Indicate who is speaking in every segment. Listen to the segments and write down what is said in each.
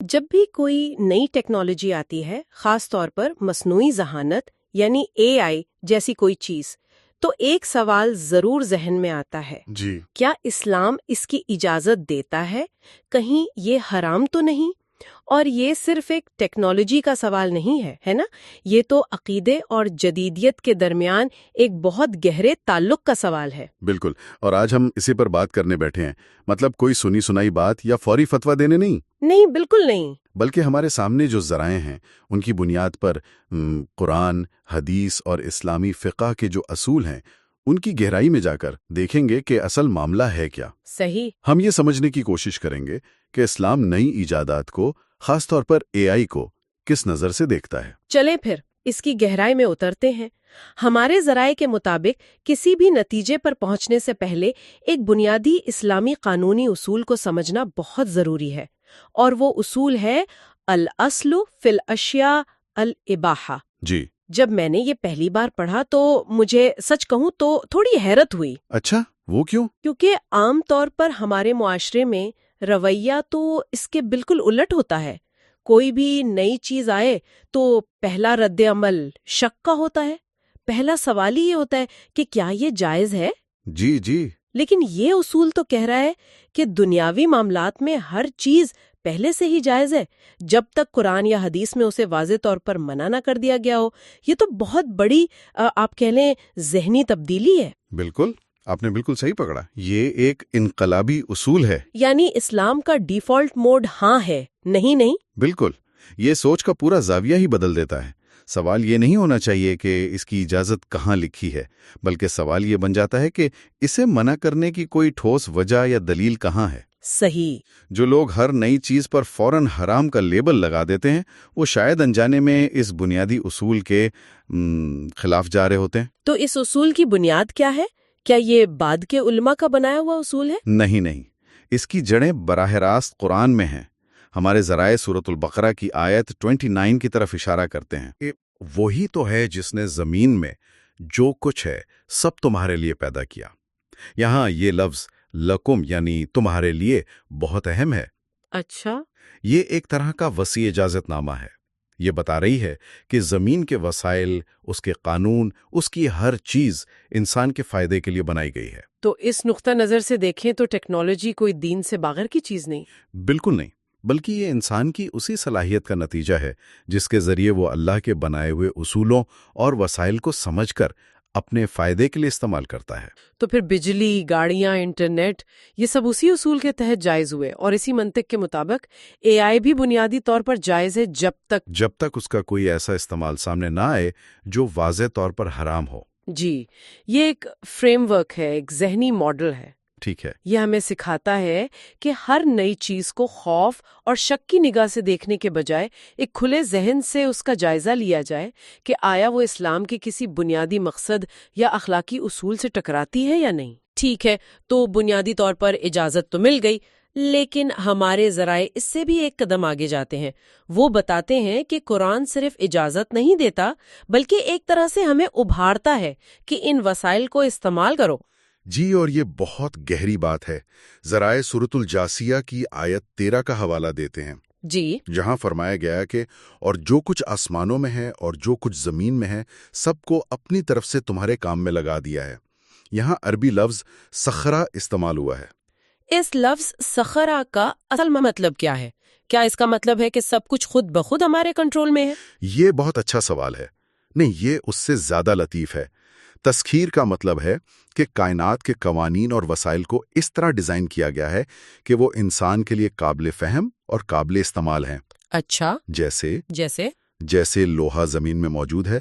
Speaker 1: جب بھی کوئی نئی ٹیکنالوجی آتی ہے، خاص طور پر مصنوعی ذہانت یعنی اے آئی جیسی کوئی چیز، تو ایک سوال ضرور ذہن میں آتا ہے۔
Speaker 2: جی
Speaker 1: کیا اسلام اس کی اجازت دیتا ہے؟ کہیں یہ حرام تو نہیں؟ اور یہ صرف ایک ٹیکنالوجی کا سوال نہیں ہے، ہے نا؟ یہ تو عقیدے اور جدیدیت کے درمیان ایک بہت گہرے تعلق کا سوال ہے۔
Speaker 2: بالکل، اور آج ہم اسی پر بات کرنے بیٹھے ہیں۔ مطلب کوئی سنی سنائی بات یا فوری فتویٰ دینے نہیں،
Speaker 1: نہیں، بالکل نہیں۔
Speaker 2: بلکہ ہمارے سامنے جو ذرائع ہیں ان کی بنیاد پر قرآن، حدیث اور اسلامی فقہ کے جو اصول ہیں ان کی گہرائی میں جا کر دیکھیں گے کہ اصل معاملہ ہے کیا۔
Speaker 1: صحیح۔
Speaker 2: ہم یہ سمجھنے کی کوشش کریں گے کہ اسلام نئی ایجادات کو، خاص طور پر اے آئی کو، کس نظر سے دیکھتا ہے۔
Speaker 1: چلیں پھر اس کی گہرائی میں اترتے ہیں۔ ہمارے ذرائع کے مطابق کسی بھی نتیجے پر پہنچنے سے پہلے ایک بنیادی اسلامی قانونی اصول کو سمجھنا بہت ضروری ہے، اور وہ اصول ہے الاصل فی الاشیاء الاباحہ۔
Speaker 2: جی
Speaker 1: جب میں نے یہ پہلی بار پڑھا تو مجھے سچ کہوں تو تھوڑی حیرت ہوئی،
Speaker 2: اچھا، وہ کیوں؟
Speaker 1: کیونکہ عام طور پر ہمارے معاشرے میں رویہ تو اس کے بالکل الٹ ہوتا ہے۔ کوئی بھی نئی چیز آئے تو پہلا رد عمل شک کا ہوتا ہے۔ پہلا سوال ہی یہ ہوتا ہے کہ کیا یہ جائز ہے؟
Speaker 2: جی جی
Speaker 1: لیکن یہ اصول تو کہہ رہا ہے کہ دنیاوی معاملات میں ہر چیز پہلے سے ہی جائز ہے، جب تک قرآن یا حدیث میں اسے واضح طور پر منع نہ کر دیا گیا ہو۔ یہ تو بہت بڑی آپ کہہ لیں ذہنی تبدیلی ہے۔
Speaker 2: بالکل، آپ نے بالکل صحیح پکڑا۔ یہ ایک انقلابی اصول ہے۔
Speaker 1: یعنی اسلام کا ڈیفالٹ موڈ ہاں ہے، نہیں۔
Speaker 2: بالکل، یہ سوچ کا پورا زاویہ ہی بدل دیتا ہے۔ سوال یہ نہیں ہونا چاہیے کہ اس کی اجازت کہاں لکھی ہے، بلکہ سوال یہ بن جاتا ہے کہ اسے منع کرنے کی کوئی ٹھوس وجہ یا دلیل کہاں ہے۔
Speaker 1: صحیح۔
Speaker 2: جو لوگ ہر نئی چیز پر فوراً حرام کا لیبل لگا دیتے ہیں، وہ شاید انجانے میں اس بنیادی اصول کے خلاف جا رہے ہوتے ہیں۔
Speaker 1: تو اس اصول کی بنیاد کیا ہے؟ کیا یہ بعد کے علماء کا بنایا ہوا اصول ہے؟
Speaker 2: نہیں، اس کی جڑیں براہ راست قرآن میں ہیں۔ ہمارے ذرائع سورۃ البقرہ کی آیت 29 کی طرف اشارہ کرتے ہیں کہ وہی تو ہے جس نے زمین میں جو کچھ ہے سب تمہارے لیے پیدا کیا۔ یہاں یہ لفظ لکم یعنی تمہارے لیے بہت اہم ہے۔
Speaker 1: اچھا۔
Speaker 2: یہ ایک طرح کا وسیع اجازت نامہ ہے۔ یہ بتا رہی ہے کہ زمین کے وسائل، اس کے قانون، اس کی ہر چیز انسان کے فائدے کے لیے بنائی گئی ہے۔
Speaker 1: تو اس نقطہ نظر سے دیکھیں تو ٹیکنالوجی کوئی دین سے باہر کی چیز نہیں۔
Speaker 2: بالکل نہیں، بلکہ یہ انسان کی اسی صلاحیت کا نتیجہ ہے جس کے ذریعے وہ اللہ کے بنائے ہوئے اصولوں اور وسائل کو سمجھ کر اپنے فائدے کے لیے استعمال کرتا ہے۔
Speaker 1: تو پھر بجلی، گاڑیاں، انٹرنیٹ، یہ سب اسی اصول کے تحت جائز ہوئے، اور اسی منطق کے مطابق اے آئی بھی بنیادی طور پر جائز ہے جب تک
Speaker 2: اس کا کوئی ایسا استعمال سامنے نہ آئے جو واضح طور پر حرام ہو۔
Speaker 1: جی، یہ ایک فریم ورک ہے، ایک ذہنی ماڈل ہے۔
Speaker 2: ٹھیک ہے۔
Speaker 1: یہ ہمیں سکھاتا ہے کہ ہر نئی چیز کو خوف اور شک کی نگاہ سے دیکھنے کے بجائے ایک کھلے ذہن سے اس کا جائزہ لیا جائے کہ آیا وہ اسلام کے کسی بنیادی مقصد یا اخلاقی اصول سے ٹکراتی ہے یا نہیں۔ ٹھیک ہے، تو بنیادی طور پر اجازت تو مل گئی، لیکن ہمارے ذرائع اس سے بھی ایک قدم آگے جاتے ہیں۔ وہ بتاتے ہیں کہ قرآن صرف اجازت نہیں دیتا، بلکہ ایک طرح سے ہمیں ابھارتا ہے کہ ان وسائل کو استعمال کرو۔
Speaker 2: جی، اور یہ بہت گہری بات ہے۔ ذرائع سورۃ الجاثیہ کی آیت 13 کا حوالہ دیتے ہیں،
Speaker 1: جی،
Speaker 2: جہاں فرمایا گیا کہ اور جو کچھ آسمانوں میں ہے اور جو کچھ زمین میں ہے سب کو اپنی طرف سے تمہارے کام میں لگا دیا ہے۔ یہاں عربی لفظ سخرہ استعمال ہوا ہے۔
Speaker 1: اس لفظ سخرہ کا اصل مطلب کیا ہے؟ کیا اس کا مطلب ہے کہ سب کچھ خود بخود ہمارے کنٹرول میں ہے؟
Speaker 2: یہ بہت اچھا سوال ہے۔ نہیں، یہ اس سے زیادہ لطیف ہے۔ تسخیر کا مطلب ہے کہ کائنات کے قوانین اور وسائل کو اس طرح ڈیزائن کیا گیا ہے کہ وہ انسان کے لیے قابل فہم اور قابل استعمال ہیں۔
Speaker 1: اچھا، جیسے
Speaker 2: لوہا زمین میں موجود ہے،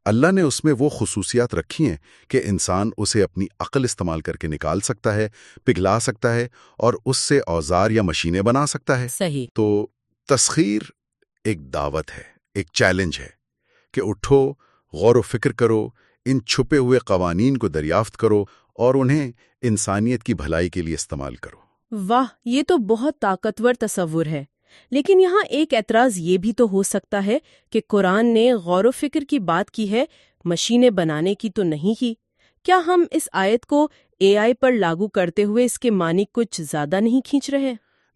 Speaker 2: اللہ نے اس میں وہ خصوصیات رکھی ہیں کہ انسان اسے اپنی عقل استعمال کر کے نکال سکتا ہے، پگھلا سکتا ہے اور اس سے اوزار یا مشینیں بنا سکتا ہے۔
Speaker 1: صحیح۔
Speaker 2: تو تسخیر ایک دعوت ہے، ایک چیلنج ہے کہ اٹھو، غور و فکر کرو، ان چھپے ہوئے قوانین کو دریافت کرو اور انہیں انسانیت کی بھلائی کے لیے استعمال کرو۔
Speaker 1: واہ، یہ تو بہت طاقتور تصور ہے۔ لیکن یہاں ایک اعتراض یہ بھی تو ہو سکتا ہے کہ قرآن نے غور و فکر کی بات کی ہے، مشینیں بنانے کی تو نہیں کی۔ کیا ہم اس آیت کو اے آئی پر لاگو کرتے ہوئے اس کے معنی کچھ زیادہ نہیں کھینچ رہے؟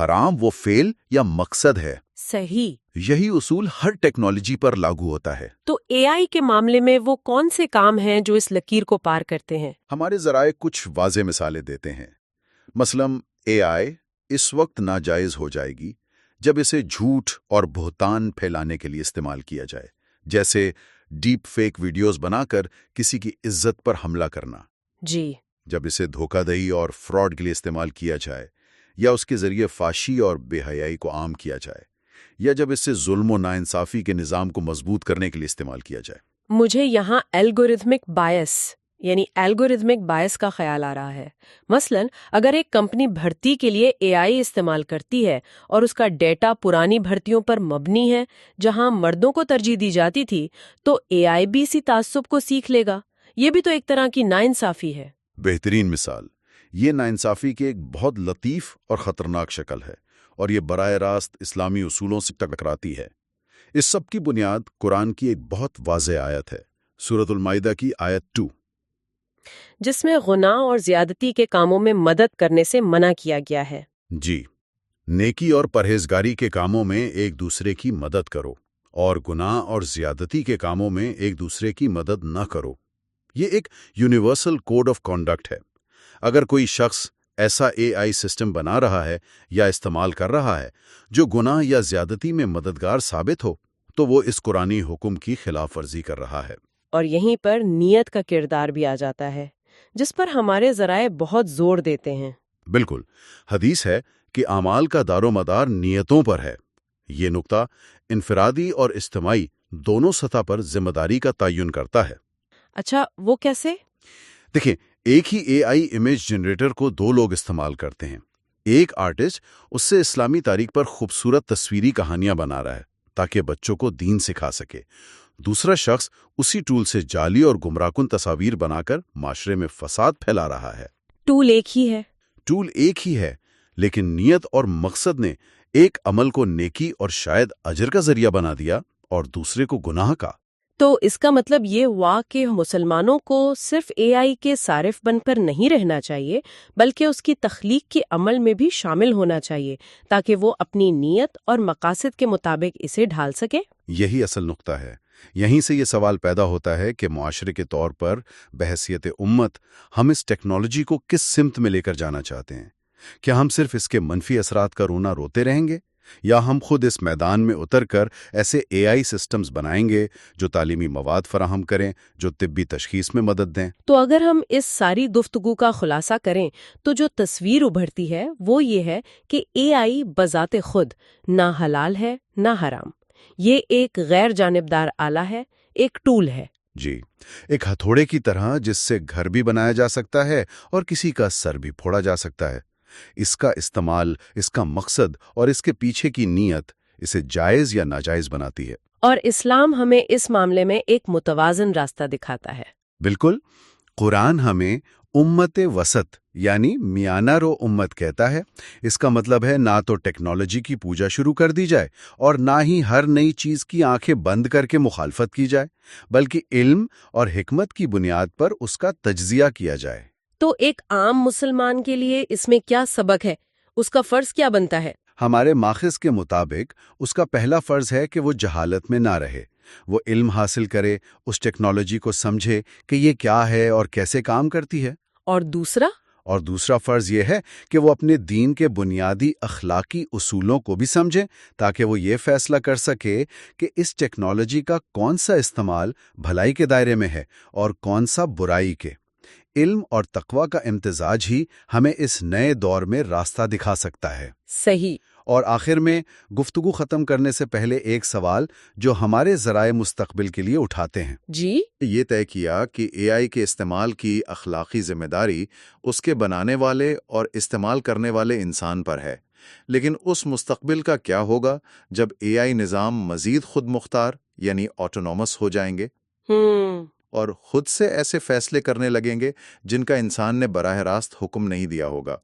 Speaker 3: حرام وہ فعل یا مقصد ہے۔
Speaker 1: صحیح۔
Speaker 3: یہی اصول ہر ٹیکنالوجی پر لاگو ہوتا ہے۔
Speaker 1: تو اے آئی کے معاملے میں وہ کون سے کام ہیں جو اس لکیر کو پار کرتے ہیں؟
Speaker 3: ہمارے ذرائع کچھ واضح مثالیں دیتے ہیں۔ مثلاً اے آئی اس وقت ناجائز ہو جائے گی جب اسے جھوٹ اور بہتان پھیلانے کے لیے استعمال کیا جائے، جیسے ڈیپ فیک ویڈیوز بنا کر کسی کی عزت پر حملہ کرنا۔
Speaker 1: جی۔
Speaker 3: جب اسے دھوکہ دہی اور فراڈ کے لیے استعمال کیا جائے، یا اس کے ذریعے فحاشی اور بے حیائی کو عام کیا جائے، یا جب اسے ظلم و ناانصافی کے نظام کو مضبوط کرنے کے لیے استعمال کیا جائے۔
Speaker 1: مجھے یہاں الگورتھمک بائس کا خیال آ رہا ہے۔ مثلاً اگر ایک کمپنی بھرتی کے لیے اے آئی استعمال کرتی ہے اور اس کا ڈیٹا پرانی بھرتیوں پر مبنی ہے جہاں مردوں کو ترجیح دی جاتی تھی، تو اے آئی بھی اسی تعصب کو سیکھ لے گا۔ یہ بھی تو ایک طرح کی ناانصافی ہے۔
Speaker 3: بہترین مثال۔ یہ ناانصافی کی ایک بہت لطیف اور خطرناک شکل ہے، اور یہ براہ راست اسلامی اصولوں سے ٹکراتی ہے۔ اس سب کی بنیاد قرآن کی ایک بہت واضح آیت ہے، سورۃ المائدہ کی آیت 2،
Speaker 1: جس میں گناہ اور زیادتی کے کاموں میں مدد کرنے سے منع کیا گیا ہے۔
Speaker 3: جی، نیکی اور پرہیزگاری کے کاموں میں ایک دوسرے کی مدد کرو، اور گناہ اور زیادتی کے کاموں میں ایک دوسرے کی مدد نہ کرو۔ یہ ایک یونیورسل کوڈ آف کانڈکٹ ہے۔ اگر کوئی شخص ایسا اے آئی سسٹم بنا رہا ہے یا استعمال کر رہا ہے جو گناہ یا زیادتی میں مددگار ثابت ہو، تو وہ اس قرآنی حکم کی خلاف ورزی کر رہا ہے۔
Speaker 1: اور یہیں پر نیت کا کردار بھی آ جاتا ہے، جس پر ہمارے ذرائع بہت زور دیتے ہیں۔
Speaker 3: بالکل، حدیث ہے کہ اعمال کا دار و مدار نیتوں پر ہے۔ یہ نقطہ انفرادی اور اجتماعی دونوں سطح پر ذمہ داری کا تعین کرتا ہے۔
Speaker 1: اچھا، وہ کیسے؟
Speaker 3: دیکھیں، ایک ہی اے آئی امیج جنریٹر کو دو لوگ استعمال کرتے ہیں۔ ایک آرٹسٹ اس سے اسلامی تاریخ پر خوبصورت تصویری کہانیاں بنا رہا ہے تاکہ بچوں کو دین سکھا سکے۔ دوسرا شخص اسی ٹول سے جعلی اور گمراہ کن تصاویر بنا کر معاشرے میں فساد پھیلا رہا ہے۔
Speaker 1: ٹول ایک ہی ہے، لیکن نیت اور مقصد نے ایک عمل کو نیکی اور شاید اجر کا ذریعہ بنا دیا اور دوسرے کو گناہ کا۔ تو اس کا مطلب یہ ہوا کہ مسلمانوں کو صرف اے آئی کے صارف بن کر نہیں رہنا چاہیے، بلکہ اس کی تخلیق کے عمل میں بھی شامل ہونا چاہیے تاکہ وہ اپنی نیت اور مقاصد کے مطابق اسے ڈھال سکے۔
Speaker 3: یہی اصل نقطہ ہے۔ یہیں سے یہ سوال پیدا ہوتا ہے کہ معاشرے کے طور پر بحیثیت امت ہم اس ٹیکنالوجی کو کس سمت میں لے کر جانا چاہتے ہیں؟ کیا ہم صرف اس کے منفی اثرات کا رونا روتے رہیں گے، یا ہم خود اس میدان میں اتر کر ایسے اے آئی سسٹمز بنائیں گے جو تعلیمی مواد فراہم کریں، جو طبی تشخیص میں مدد دیں؟
Speaker 1: تو اگر ہم اس ساری گفتگو کا خلاصہ کریں تو جو تصویر ابھرتی ہے وہ یہ ہے کہ اے آئی بذات خود نہ حلال ہے نہ حرام۔ یہ ایک غیر جانبدار آلہ ہے، ایک ٹول ہے۔
Speaker 3: جی، ایک ہتھوڑے کی طرح جس سے گھر بھی بنایا جا سکتا ہے اور کسی کا سر بھی پھوڑا جا سکتا ہے۔ اس کا استعمال، اس کا مقصد اور اس کے پیچھے کی نیت اسے جائز یا ناجائز بناتی ہے۔
Speaker 1: اور اسلام ہمیں اس معاملے میں ایک متوازن راستہ دکھاتا ہے۔
Speaker 3: بالکل، قرآن ہمیں امت وسط یعنی میانہ رو امت کہتا ہے۔ اس کا مطلب ہے نہ تو ٹیکنالوجی کی پوجا شروع کر دی جائے اور نہ ہی ہر نئی چیز کی آنکھیں بند کر کے مخالفت کی جائے، بلکہ علم اور حکمت کی بنیاد پر اس کا تجزیہ کیا جائے۔
Speaker 1: تو ایک عام مسلمان کے لیے اس میں کیا سبق ہے؟ اس کا فرض کیا بنتا ہے؟
Speaker 3: ہمارے ماخذ کے مطابق اس کا پہلا فرض ہے کہ وہ جہالت میں نہ رہے، وہ علم حاصل کرے، اس ٹیکنالوجی کو سمجھے کہ یہ کیا ہے اور کیسے کام کرتی ہے۔
Speaker 1: اور دوسرا فرض یہ ہے کہ وہ اپنے دین کے بنیادی اخلاقی اصولوں کو بھی سمجھے تاکہ وہ یہ فیصلہ کر سکے کہ اس ٹیکنالوجی کا کون سا استعمال بھلائی کے دائرے میں ہے اور کون سا برائی کے۔ علم اور تقوی کا امتزاج ہی ہمیں اس نئے دور میں راستہ دکھا سکتا ہے۔ صحیح۔
Speaker 3: اور آخر میں گفتگو ختم کرنے سے پہلے ایک سوال جو ہمارے ذرائع مستقبل کے لیے اٹھاتے ہیں۔
Speaker 1: جی؟
Speaker 3: یہ طے کیا کہ اے آئی کے استعمال کی اخلاقی ذمہ داری اس کے بنانے والے اور استعمال کرنے والے انسان پر ہے، لیکن اس مستقبل کا کیا ہوگا جب اے آئی نظام مزید خود مختار یعنی آٹونومس ہو جائیں گے اور خود سے ایسے فیصلے کرنے لگیں گے جن کا انسان نے براہ راست حکم نہیں دیا ہوگا؟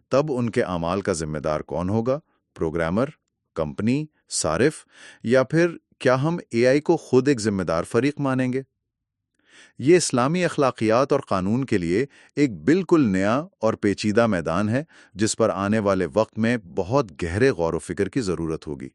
Speaker 3: تب ان کے اعمال کا ذمہ دار کون ہوگا؟ پروگرامر، کمپنی، صارف، یا پھر کیا ہم اے آئی کو خود ایک ذمہ دار فریق مانیں گے؟ یہ اسلامی اخلاقیات اور قانون کے لیے ایک بالکل نیا اور پیچیدہ میدان ہے جس پر آنے والے وقت میں بہت گہرے غور و فکر کی ضرورت ہوگی۔